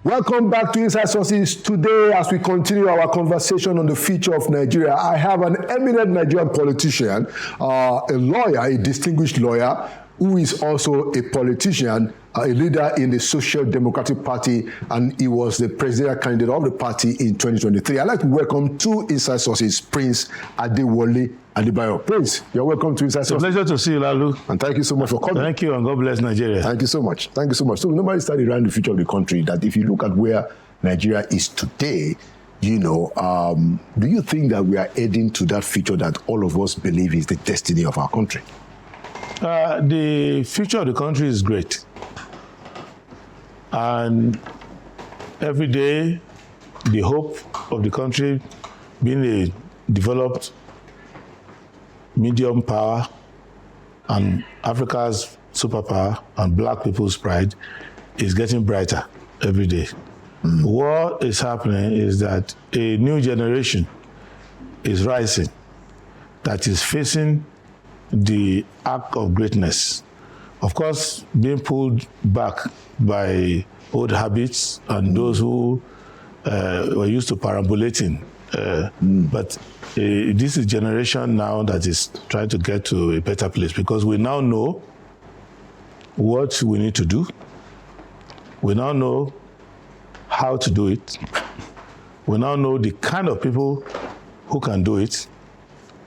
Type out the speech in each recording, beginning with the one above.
Welcome back to Inside Sources. Today, as we continue our conversation on the future of Nigeria, I have an eminent Nigerian politician, a lawyer, a distinguished lawyer, who is also a politician, a leader in the Social Democratic Party, and he was the presidential candidate of the party in 2023. I'd like to welcome to Inside Sources, Prince Adebayo. Prince, you're welcome to Inside Sources. It's a pleasure to see you, Lalu. And thank you so much for coming. Thank you, and God bless Nigeria. Thank you so much. Thank you so much. So nobody studied around the future of the country, that if you look at where Nigeria is today, do you think that we are heading to that future that all of us believe is the destiny of our country? The future of the country is great. And every day, the hope of the country being a developed medium power and Africa's superpower and black people's pride is getting brighter every day. What is happening is that a new generation is rising that is facing the arc of greatness. Of course, being pulled back by old habits and those who were used to perambulating. But this is a generation now that is trying to get to a better place, because we now know what we need to do. We now know how to do it. We now know the kind of people who can do it.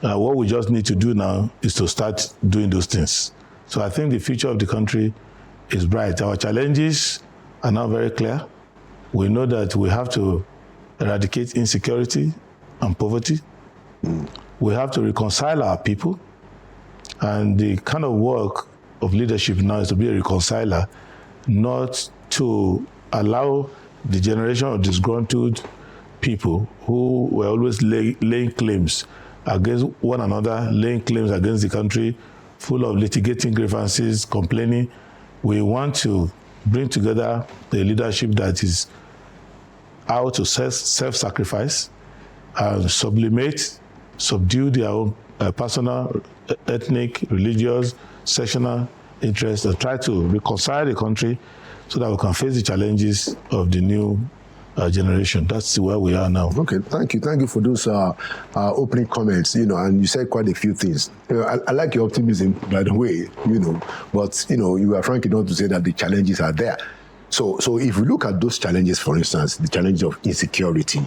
What we just need to do now is to start doing those things. So I think the future of the country is bright. Our challenges are now very clear. We know that we have to eradicate insecurity and poverty. We have to reconcile our people. And the kind of work of leadership now is to be a reconciler, not to allow the generation of disgruntled people who were always laying claims against one another, laying claims against the country, full of litigating grievances, complaining. We want to bring together a leadership that is out to self-sacrifice and sublimate, subdue their own personal, ethnic, religious, sectional interests, and try to reconcile the country so that we can face the challenges of the new generation. That's where we are now. Okay, thank you. Thank you for those opening comments, and you said quite a few things. I like your optimism, by the way, but, you are frank enough to say that the challenges are there. So if we look at those challenges, for instance, the challenge of insecurity,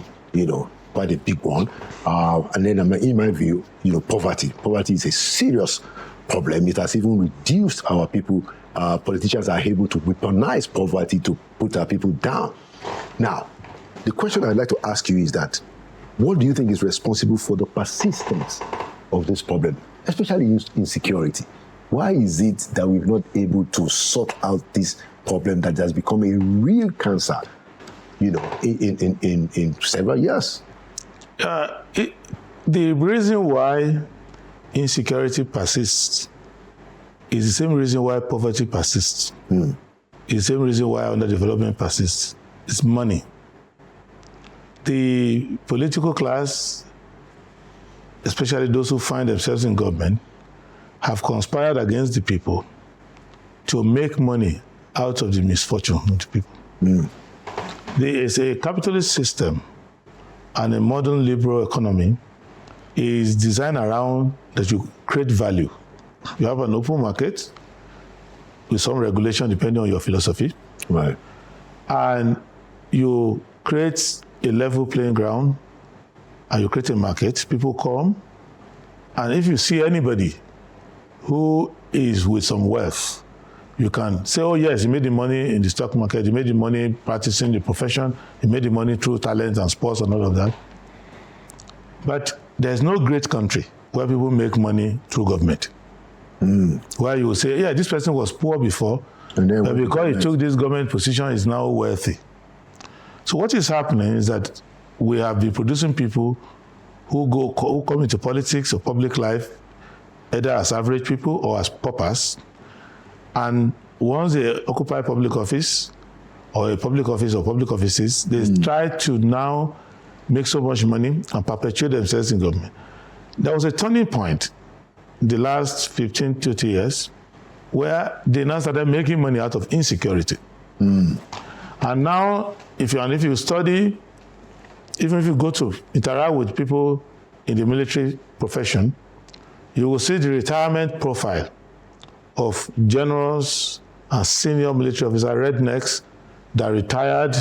quite a big one. And then in my view, poverty. Poverty is a serious problem. It has even reduced our people. Politicians are able to weaponize poverty to put our people down. Now, the question I'd like to ask you is that, what do you think is responsible for the persistence of this problem, especially insecurity? Why is it that we're not able to sort out this problem that has become a real cancer, in several years? The reason why insecurity persists is the same reason why poverty persists. It's the same reason why underdevelopment persists. It's money. The political class, especially those who find themselves in government, have conspired against the people to make money out of the misfortune of the people. There is a capitalist system, and a modern liberal economy is designed around that you create value. You have an open market with some regulation depending on your philosophy. Right. And you create a level playing ground, and you create a market. People come, and if you see anybody who is with some wealth, you can say, oh yes, he made the money in the stock market, he made the money practicing the profession, he made the money through talent and sports and all of that. But there's no great country where people make money through government. Where you will say, yeah, this person was poor before, but because he took this government position, he's now wealthy. So what is happening is that we have been producing people who come into politics or public life, either as average people or as paupers. And once they occupy public office or a public office or public offices, they try to now make so much money and perpetuate themselves in government. There was a turning point in the last 15, 20 years where they now started making money out of insecurity. And And now, if you study, even if you go to interact with people in the military profession, you will see the retirement profile of generals and senior military officers, rednecks, that retired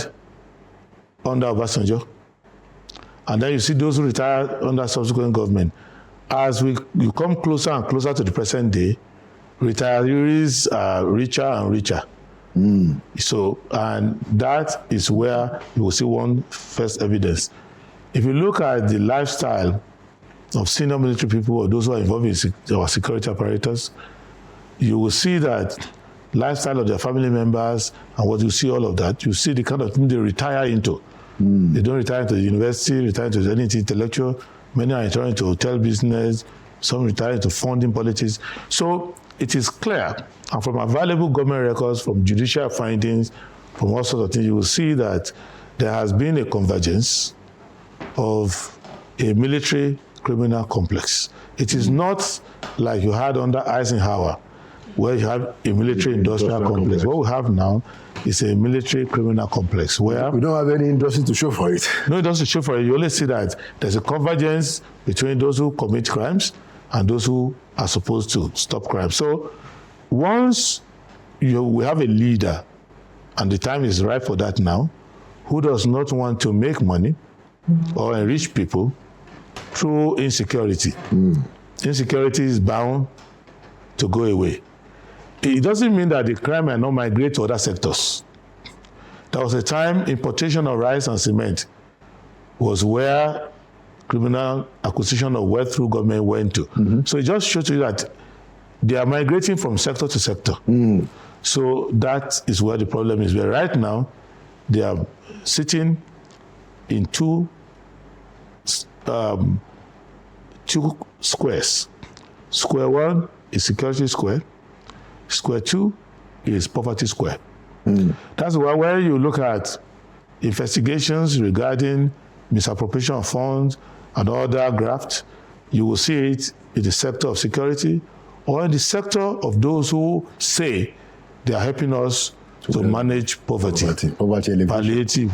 under Obasanjo. And then you see those who retired under subsequent government. As you come closer and closer to the present day, retirees are richer and richer. So, and that is where you will see one first evidence. If you look at the lifestyle of senior military people or those who are involved in our security apparatus, you will see that lifestyle of their family members and what you see all of that, you see the kind of thing they retire into. They don't retire into the university, retire into anything intellectual. Many are retiring to hotel business, some retire into funding politics. So it is clear, and from available government records, from judicial findings, from all sorts of things, you will see that there has been a convergence of a military criminal complex. It is not like you had under Eisenhower, where you have a military industrial complex. What we have now is a military criminal complex where we don't have any industry to show for it. No industry to show for it. You only see that there's a convergence between those who commit crimes and those who are supposed to stop crime. So once we have a leader, and the time is right for that now, who does not want to make money or enrich people through insecurity. Insecurity is bound to go away. It doesn't mean that the crime may not migrate to other sectors. There was a time importation of rice and cement was where criminal acquisition of wealth through government went to. So it just shows you that they are migrating from sector to sector. So that is where the problem is. Where right now, they are sitting in two squares. Square one is security square. Square two is poverty square. That's why when you look at investigations regarding misappropriation of funds and other graft, you will see it in the sector of security or in the sector of those who say they are helping us to manage poverty alleviation. Palliative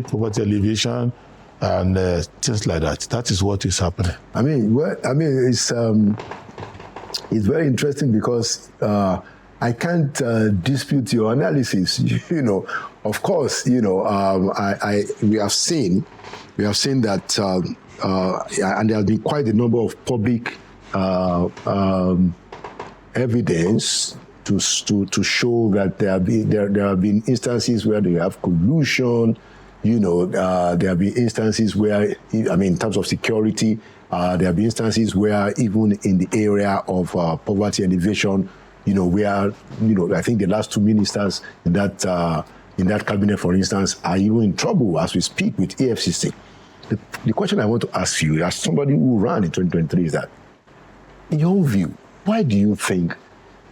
poverty alleviation, and things like that. That is what is happening. It's very interesting because I can't dispute your analysis. Of course, we have seen that, and there has been quite a number of public evidence to show that there have been instances where they have collusion. There have been instances where, in terms of security, there have been instances where even in the area of poverty alleviation, where, I think the last two ministers in that cabinet, for instance, are even in trouble as we speak with EFCC. The question I want to ask you, as somebody who ran in 2023, is that, in your view, why do you think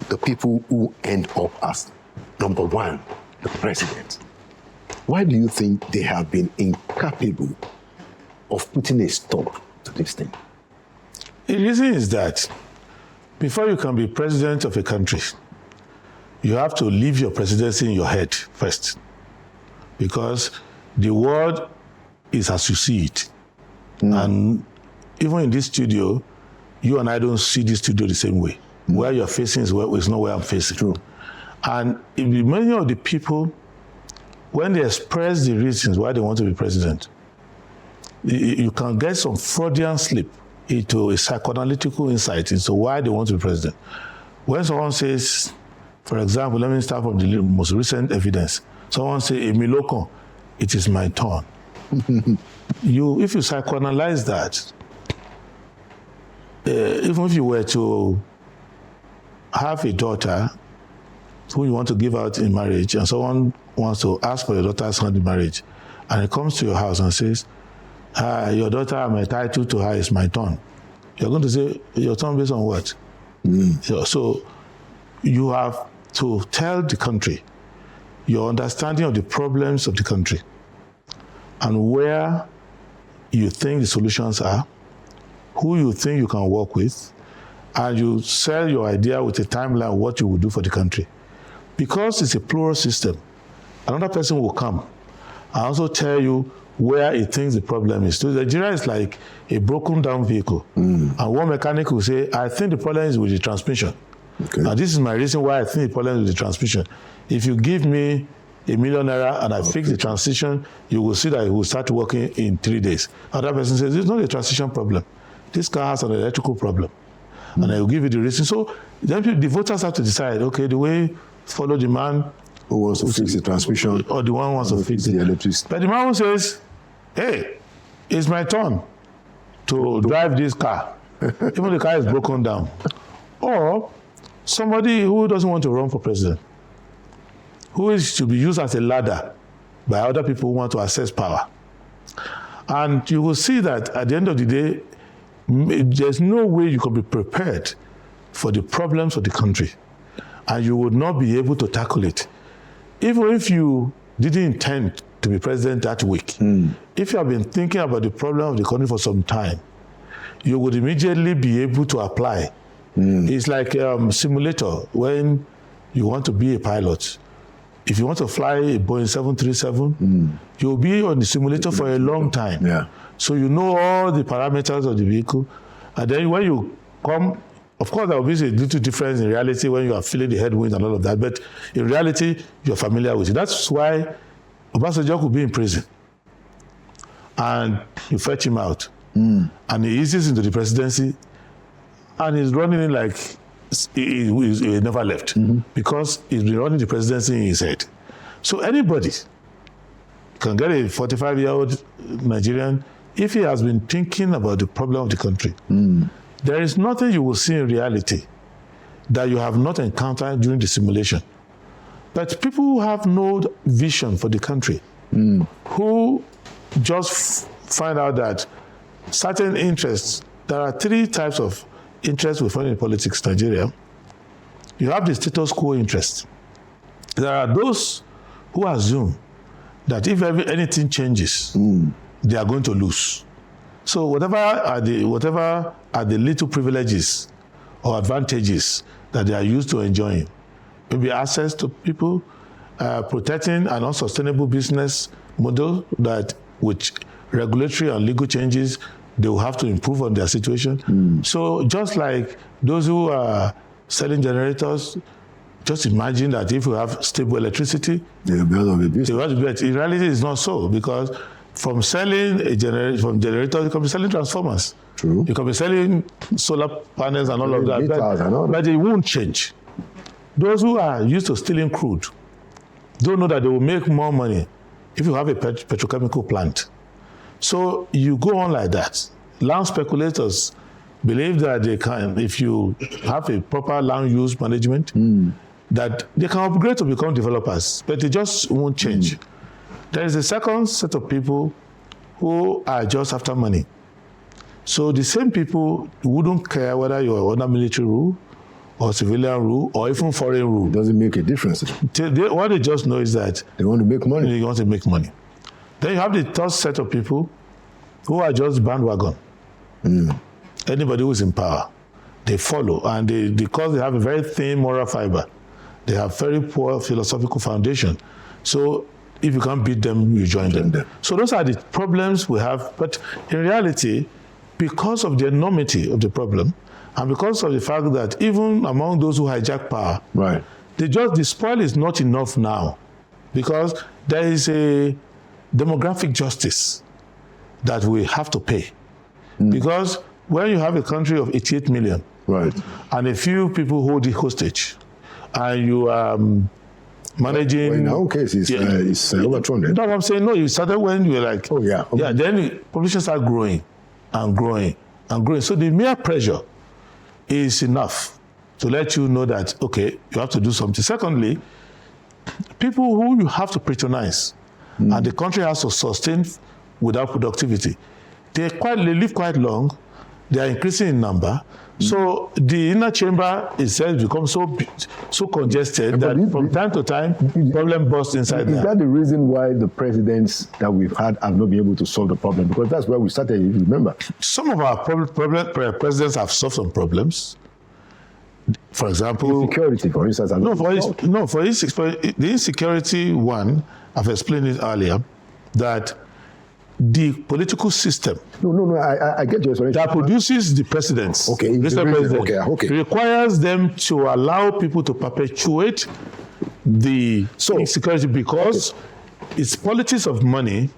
the people who end up as number one, the president, why do you think they have been incapable of putting a stop to this thing? The reason is that before you can be president of a country, you have to leave your presidency in your head first, because the world is as you see it. And even in this studio, you and I don't see this studio the same way. Where you're facing is not where I'm facing. True. And many of the people, when they express the reasons why they want to be president, you can get some Freudian slip into a psychoanalytical insight into why they want to be president. When someone says, for example, let me start from the most recent evidence. Someone says, Emilokon, it is my turn. If you psychoanalyze that, even if you were to have a daughter who you want to give out in marriage, and someone wants to ask for your daughter's hand in marriage, and it comes to your house and says, your daughter, I'm entitled to her, it's my turn. You're going to say, your turn based on what? So you have to tell the country your understanding of the problems of the country and where you think the solutions are, who you think you can work with, and you sell your idea with a timeline of what you will do for the country. Because it's a plural system, another person will come and also tell you where he thinks the problem is. So Nigeria is like a broken down vehicle. And one mechanic will say, I think the problem is with the transmission. Okay. Now this is my reason why I think the problem is with the transmission. If you give me $1 million and I fix the transition, you will see that it will start working in 3 days. Another person says, it's not a transition problem. This car has an electrical problem. And I will give you the reason. So then the voters have to decide, okay, do we follow the man who wants to fix the transmission, or the one who wants to fix the electricity? But the man who says, hey, it's my turn to drive this car, even the car is broken down. Or somebody who doesn't want to run for president, who is to be used as a ladder by other people who want to access power. And you will see that at the end of the day, there's no way you can be prepared for the problems of the country, and you would not be able to tackle it. Even if you didn't intend to be president that week, if you have been thinking about the problem of the country for some time, you would immediately be able to apply. It's like a simulator when you want to be a pilot. If you want to fly a Boeing 737, you'll be on the simulator for a long time. Yeah. So you know all the parameters of the vehicle. And then when you come, of course, there will be a little difference in reality when you are feeling the headwinds and all of that. But in reality, you're familiar with it. That's why Obasanjo could be in prison. And you fetch him out. And he eases into the presidency. And he's running it like he never left. Because he's been running the presidency in his head. So anybody can get a 45-year-old Nigerian if he has been thinking about the problem of the country. There is nothing you will see in reality that you have not encountered during the simulation. But people who have no vision for the country, who just find out that certain interests, there are 3 types of interests we find in politics in Nigeria. You have the status quo interest. There are those who assume that if anything changes, they are going to lose. So whatever are the little privileges or advantages that they are used to enjoying, maybe access to people, protecting an unsustainable business model that with regulatory and legal changes, they will have to improve on their situation. So just like those who are selling generators, just imagine that if you have stable electricity, they will be out of a business. In reality, it's not so, because from selling generators, you can be selling transformers. True. You can be selling solar panels and all of that, but it won't change. Those who are used to stealing crude don't know that they will make more money if you have a petrochemical plant. So you go on like that. Land speculators believe that they can, if you have a proper land use management, that they can upgrade to become developers, but they just won't change. There is a second set of people who are just after money. So the same people wouldn't care whether you're under military rule or civilian rule or even foreign rule. It doesn't make a difference. What they just know is that they want to make money. They want to make money. Then you have the third set of people who are just bandwagon. Anybody who is in power, they follow. And because they have a very thin moral fiber, they have very poor philosophical foundation. So if you can't beat them, you join them. So those are the problems we have. But in reality, because of the enormity of the problem, and because of the fact that even among those who hijack power, the spoil is not enough now, because there is a demographic justice that we have to pay. Because when you have a country of 88 million, and a few people hold it hostage, and you are managing... Well, in our case, it's over 200. No, I'm saying, no, you started when you were like... Yeah, then the population started growing and growing and growing. So the mere pressure is enough to let you know that, okay, you have to do something. Secondly, people who you have to patronize, and the country has to sustain without productivity, they live quite long, they are increasing in number, so the inner chamber itself becomes so congested that from time to time, problem bursts inside there. Is that the reason why the presidents that we've had have not been able to solve the problem? Because that's where we started, if you remember. Some of our presidents have solved some problems. For example, Security, for instance. for the insecurity one, I've explained it earlier, that the political system I get your explanation. that produces the presidents, requires them to allow people to perpetuate the insecurity because its politics of money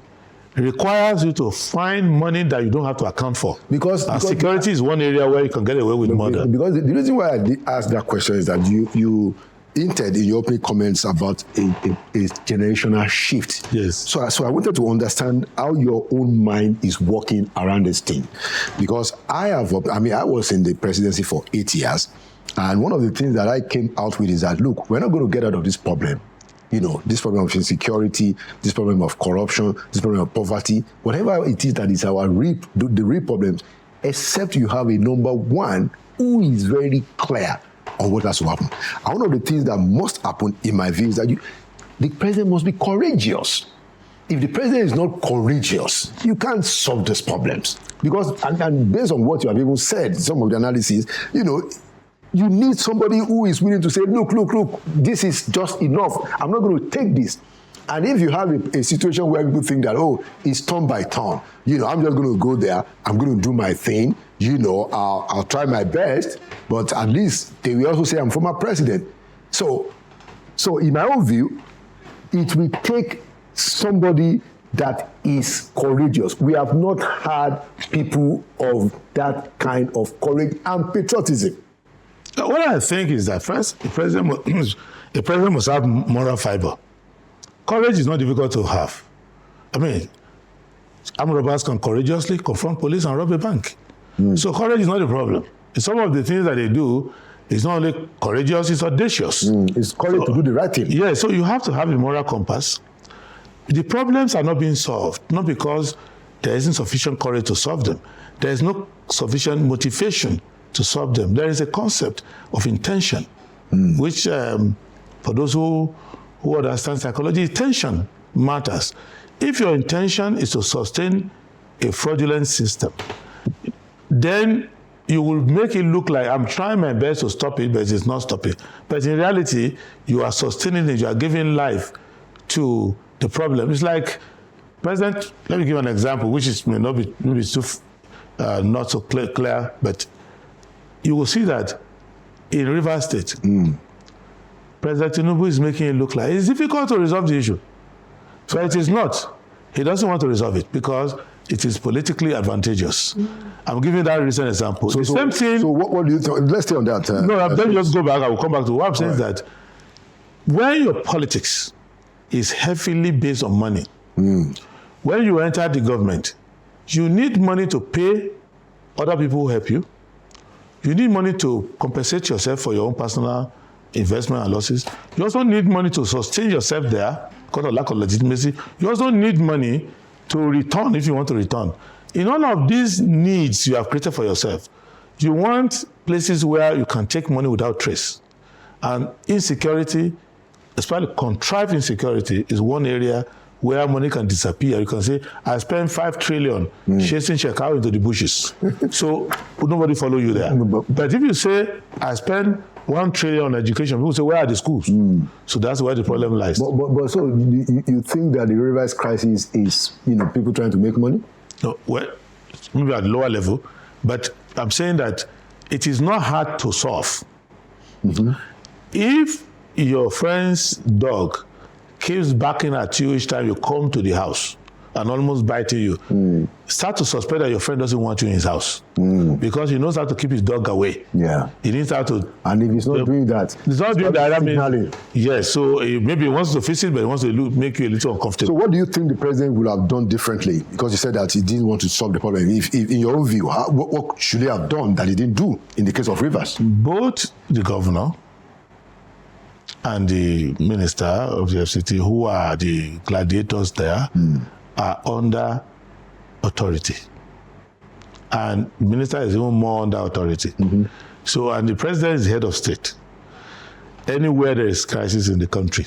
requires you to find money that you don't have to account for. Because security is one area where you can get away with murder. Because the reason why I asked that question is that you hinted in your opening comments about a generational shift. Yes. So I wanted to understand how your own mind is working around this thing. Because I was in the presidency for 8 years, and one of the things that I came out with is that, look, we're not going to get out of this problem. This problem of insecurity, this problem of corruption, this problem of poverty, whatever it is that is the real problems, except you have a number one who is very clear on what has to happen. And one of the things that must happen, in my view, is that the president must be courageous. If the president is not courageous, you can't solve these problems. Because, and based on what you have even said, some of the analysis, you need somebody who is willing to say, look, this is just enough. I'm not going to take this. And if you have a situation where people think that, it's turn by turn, I'm just going to go there, I'm going to do my thing, I'll try my best, but at least they will also say I'm former president. So in my own view, it will take somebody that is courageous. We have not had people of that kind of courage and patriotism. What I think is that first, the president must have moral fiber. Courage is not difficult to have. Armed robbers can courageously confront police and rob a bank. So courage is not a problem. Some of the things that they do is not only courageous, it's audacious. It's courage to do the right thing. Yeah, so you have to have a moral compass. The problems are not being solved, not because there isn't sufficient courage to solve them. There is no sufficient motivation to solve them. There is a concept of intention, which for those who understand psychology, intention matters. If your intention is to sustain a fraudulent system, then you will make it look like I'm trying my best to stop it, but it's not stopping. But in reality, you are sustaining it, you are giving life to the problem. It's like, President, let me give an example, which may not be too not so clear, but you will see that in Rivers State, President Tinubu is making it look like it's difficult to resolve the issue. So it is not. He doesn't want to resolve it because it is politically advantageous. I'm giving that recent example. Same thing. So what do you think? Let's stay on that. Let me just go back. I will come back to what I'm saying is that when your politics is heavily based on money, when you enter the government, you need money to pay other people who help you. You need money to compensate yourself for your own personal investment and losses. You also need money to sustain yourself there because of lack of legitimacy. You also need money to return if you want to return. In all of these needs you have created for yourself, you want places where you can take money without trace. And insecurity, especially contrived insecurity, is one area where money can disappear. You can say, I spent 5 trillion chasing Shekau into the bushes. So nobody follow you there. But if you say, I spent 1 trillion on education, people say, where are the schools? So that's where the problem lies. But so you think that the Rivers crisis is, people trying to make money? No, well, maybe at lower level, but I'm saying that it is not hard to solve. If your friend's dog keeps barking at you each time you come to the house and almost biting you, start to suspect that your friend doesn't want you in his house because he knows how to keep his dog away. Yeah, he needs how to. And if he's not doing that, that means yes. So maybe he wants to visit, but he wants to make you a little uncomfortable. So what do you think the president would have done differently? Because you said that he didn't want to solve the problem. If in your own view, what should he have done that he didn't do in the case of Rivers? Both the governor and the minister of the FCT, who are the gladiators there, are under authority. And the minister is even more under authority. So, and the president is head of state. Anywhere there is crisis in the country,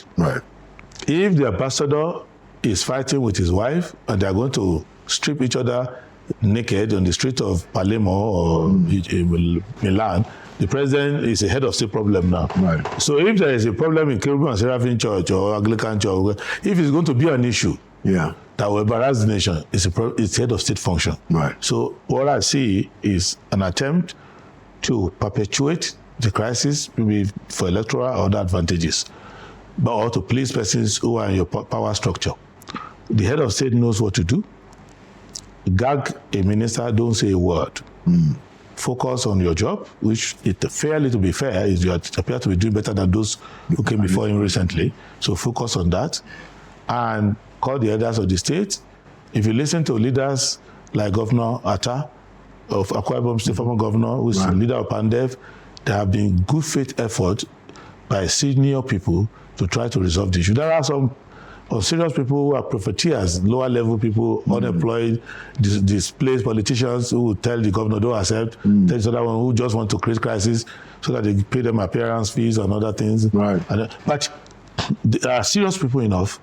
if the ambassador is fighting with his wife and they are going to strip each other naked on the street of Palermo or Milan, the president is a head of state problem now. Right. So if there is a problem in Cherubim and Seraphim Church or Anglican Church, if it's going to be an issue that will embarrass the nation, it's head of state function. Right. So what I see is an attempt to perpetuate the crisis, maybe for electoral or other advantages, but or to please persons who are in your power structure. The head of state knows what to do. Gag a minister, don't say a word. Focus on your job, which, to be fair, is you appear to be doing better than those who came before him recently. So focus on that. And call the elders of the state. If you listen to leaders like Governor Atta of Akwa Ibom State, former governor, who's the leader of PANDEV, there have been good faith effort by senior people to try to resolve the issue. There are some serious people who are profiteers, lower level people, unemployed, displaced politicians who will tell the governor don't accept, tell the other one who just want to create crisis so that they pay them appearance fees and other things. Right. But there are serious people enough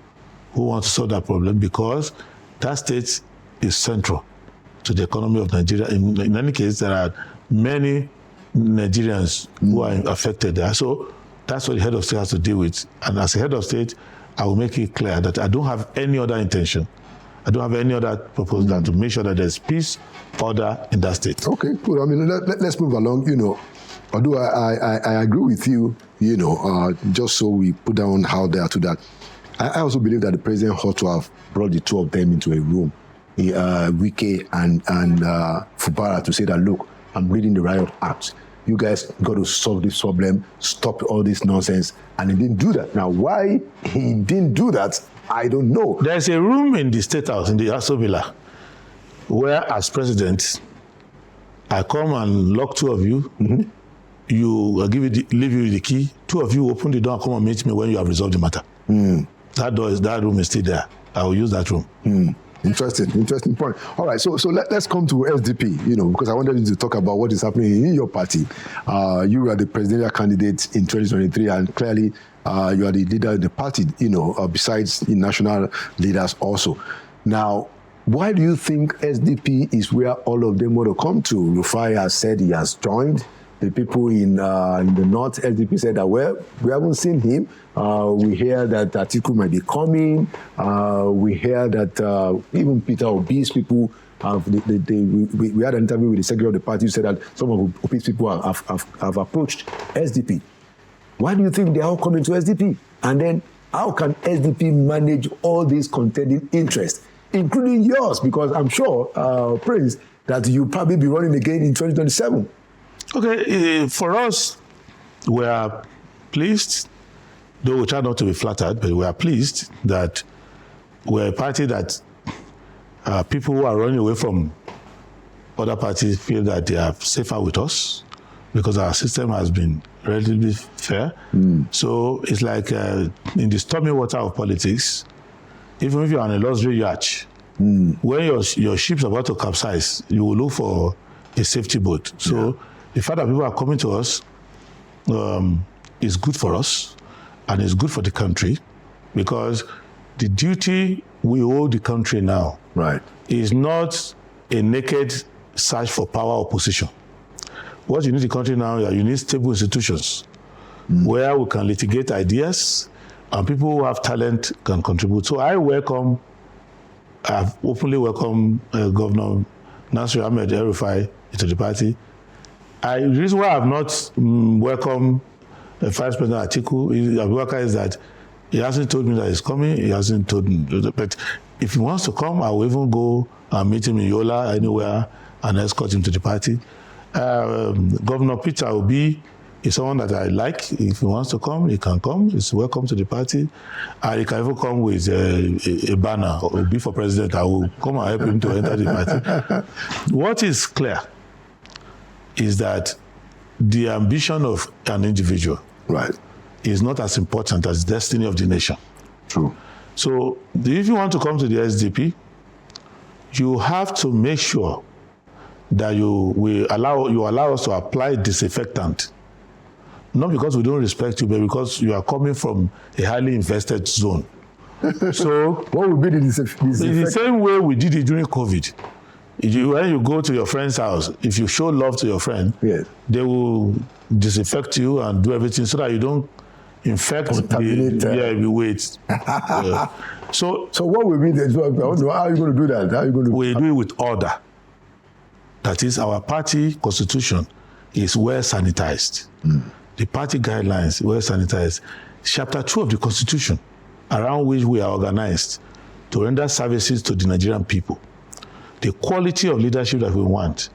who want to solve that problem because that state is central to the economy of Nigeria. In any case, there are many Nigerians who are affected there. So that's what the head of state has to deal with. And as a head of state, I will make it clear that I don't have any other intention. I don't have any other purpose than to make sure that there's peace, order in that state. Okay, good. I mean, let's move along. Although I agree with you, just so we put down how they are to that. I also believe that the president ought to have brought the two of them into a room, Wike and Fubara, to say that, look, I'm reading the Riot Act. You guys got to solve this problem, stop all this nonsense. And he didn't do that. Now, why he didn't do that, I don't know. There's a room in the State House, in the Aso Villa, where as president, I come and lock two of you. I leave you the key. Two of you open the door and come and meet me when you have resolved the matter. That room is still there. I will use that room. Interesting point. All right, so let's come to SDP, because I wanted you to talk about what is happening in your party. You are the presidential candidate in 2023, and clearly you are the leader of the party, besides the national leaders also. Now, why do you think SDP is where all of them want to come to? Rufai has said he has joined. The people in the North, SDP said that, well, we haven't seen him. We hear that Atiku might be coming. We hear that even Peter Obi's people, we had an interview with the secretary of the party who said that some of Obi's people have approached SDP. Why do you think they are all coming to SDP? And then how can SDP manage all these contending interests, including yours? Because I'm sure, Prince, that you'll probably be running again in 2027. Okay, for us, we are pleased, though we try not to be flattered, but we are pleased that we're a party that people who are running away from other parties feel that they are safer with us because our system has been relatively fair. So it's like in the stormy water of politics, even if you're on a luxury yacht, when your ship's about to capsize, you will look for a safety boat. So the fact that people are coming to us is good for us and is good for the country, because the duty we owe the country now is not a naked search for power or position. What you need the country now, you need stable institutions where we can litigate ideas and people who have talent can contribute. So I've openly welcomed Governor Nasir Ahmed El-Rufai into the party. The reason why I have not welcomed Vice President Atiku Abubakar is that he hasn't told me that he's coming. He hasn't told me. But if he wants to come, I will even go and meet him in Yola, anywhere, and escort him to the party. Governor Peter Obi is someone that I like. If he wants to come, he can come. He's welcome to the party. And he can even come with a banner, Obi for president. I will come and help him to enter the party. What is clear is that the ambition of an individual is not as important as the destiny of the nation. True. So if you want to come to the SDP, you have to make sure that you allow us to apply disinfectant, not because we don't respect you, but because you are coming from a highly invested zone. So what would be the disinfectant? In the same way we did it during COVID. when you go to your friend's house, if you show love to your friend, Yes. they will disinfect you and do everything so that you don't infect the weight. So what will be the how are you going to do that? How are you going to? We do it with order. That is, our party constitution is well sanitized. The party guidelines well sanitized. Chapter 2 of the constitution, around which we are organized to render services to the Nigerian people. The quality of leadership that we want.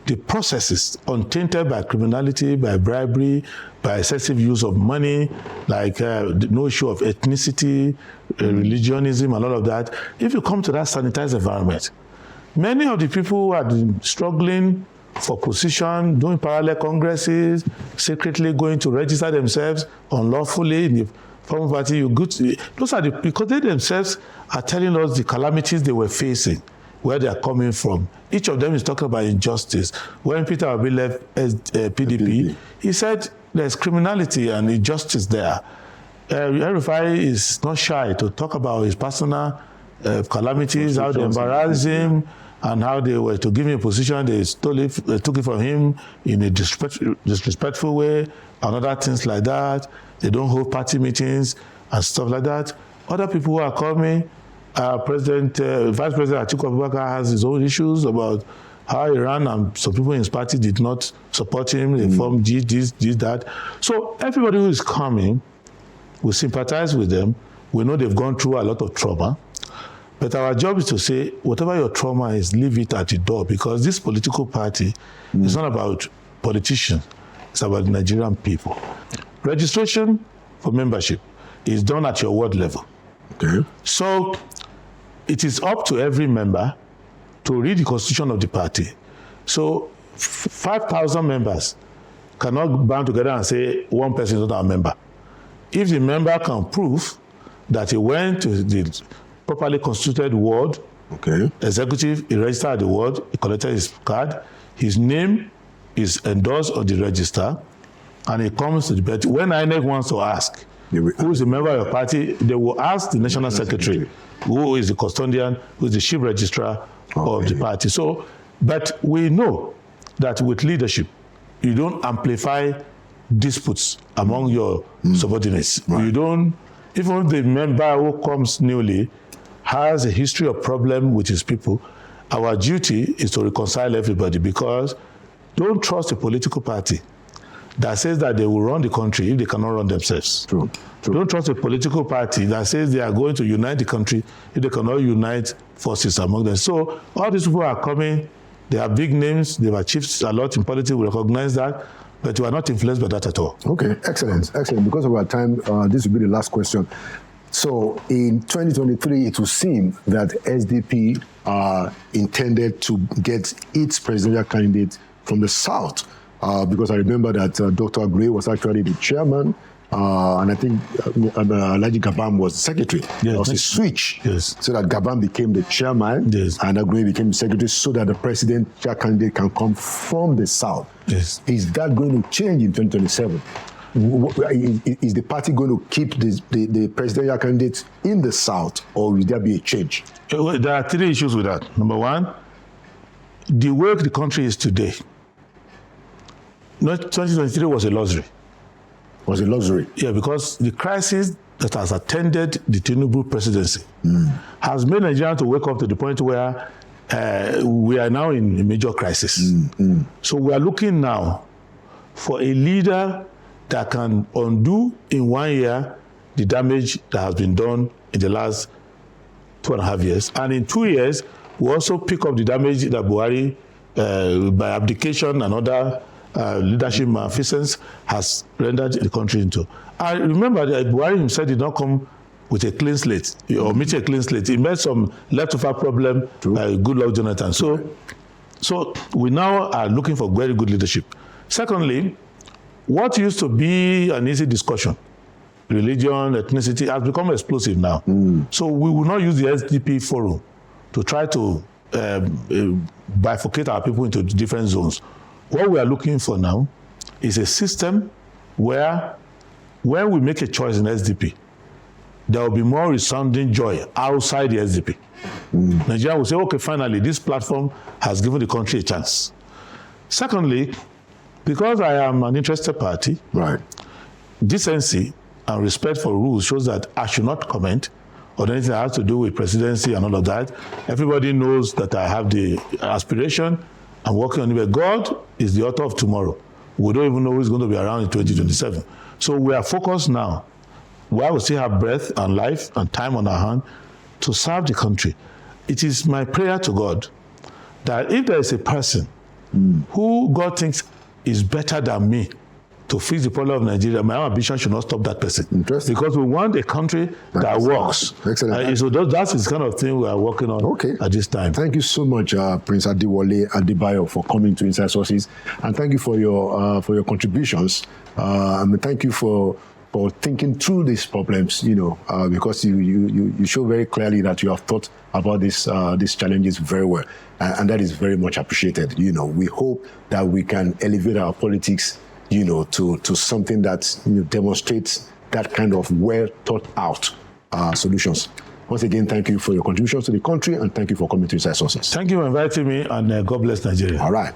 The processes untainted by criminality, by bribery, by excessive use of money, like no issue of ethnicity, religionism, and all of that. If you come to that sanitized environment, many of the people who are struggling for position, doing parallel congresses, secretly going to register themselves unlawfully in the former party, because they themselves are telling us the calamities they were facing, where they are coming from. Each of them is talking about injustice. When Peter Obi left PDP, he said there's criminality and injustice there. El-Rufai is not shy to talk about his personal calamities, how they embarrassed him, and how they were to give him a position, they took it from him in a disrespectful way, and other things like that. They don't hold party meetings and stuff like that. Other people who are coming, Vice President Atiku Abubakar has his own issues about how he ran, and some people in his party did not support him. They formed this, that. So everybody who is coming, we sympathize with them. We know they've gone through a lot of trauma. But our job is to say, whatever your trauma is, leave it at the door, because this political party is not about politicians. It's about the Nigerian people. Registration for membership is done at your ward level. Okay. So it is up to every member to read the constitution of the party. So 5,000 members cannot band together and say one person is not our member. If the member can prove that he went to the properly constituted ward, executive, he registered at the ward, he collected his card, his name is endorsed on the register, and he comes to the party. When INEC wants to ask who is a member of your party, they will ask the national secretary, who is the custodian, who is the chief registrar of the party. So, but we know that with leadership, you don't amplify disputes among your subordinates. You don't, even if the member who comes newly has a history of problem with his people, our duty is to reconcile everybody, because don't trust a political party that says that they will run the country if they cannot run themselves. True. Don't trust a political party that says they are going to unite the country if they cannot unite forces among them. So all these people are coming, they are big names, they've achieved a lot in politics, we recognize that, but we are not influenced by that at all. Okay, excellent. Because of our time, this will be the last question. So in 2023, it will seem that SDP intended to get its presidential candidate from the South, because I remember that Dr. Gray was actually the chairman, and I think Alhaji Gabam was the secretary. There was a switch, so that Gabam became the chairman, and Gray became the secretary, so that the presidential candidate can come from the South. Is that going to change in 2027? Is the party going to keep the presidential candidate in the South, or will there be a change? There are three issues with that. Number one, the way the country is today, 2023 was a luxury. Was a luxury? Yeah, because the crisis that has attended the Tinubu presidency has made Nigeria to wake up to the point where we are now in a major crisis. So we are looking now for a leader that can undo in 1 year the damage that has been done in the last 2.5 years. And in 2 years, we also pick up the damage that Buhari, by abdication and other leadership malfeasance, has rendered the country into. I remember that Buhari himself did not come with a clean slate, or meet a clean slate. He met some leftover problem by Goodluck Jonathan. So we now are looking for very good leadership. Secondly, what used to be an easy discussion, religion, ethnicity, has become explosive now. So we will not use the SDP forum to try to bifurcate our people into different zones. What we are looking for now is a system where, when we make a choice in SDP, there will be more resounding joy outside the SDP. Nigeria will say, okay, finally, this platform has given the country a chance. Secondly, because I am an interested party, Right. decency and respect for rules shows that I should not comment on anything that has to do with presidency and all of that. Everybody knows that I have the aspiration. I'm working on it. But God is the author of tomorrow. We don't even know who's going to be around in 2027. So we are focused now, while we still have breath and life and time on our hand, to serve the country. It is my prayer to God that if there is a person who God thinks is better than me to fix the problem of Nigeria, my ambition should not stop that person. Interesting. Because we want a country that works. Excellent. So that's the kind of thing we are working on at this time. Thank you so much, Prince Adebayo, for coming to Inside Sources, and thank you for your contributions. Thank you for thinking through these problems. Because you show very clearly that you have thought about these challenges very well, and that is very much appreciated. We hope that we can elevate our politics, to something that demonstrates that kind of well thought out solutions. Once again, thank you for your contributions to the country, and thank you for coming to Inside Sources. Thank you for inviting me, and God bless Nigeria. All right.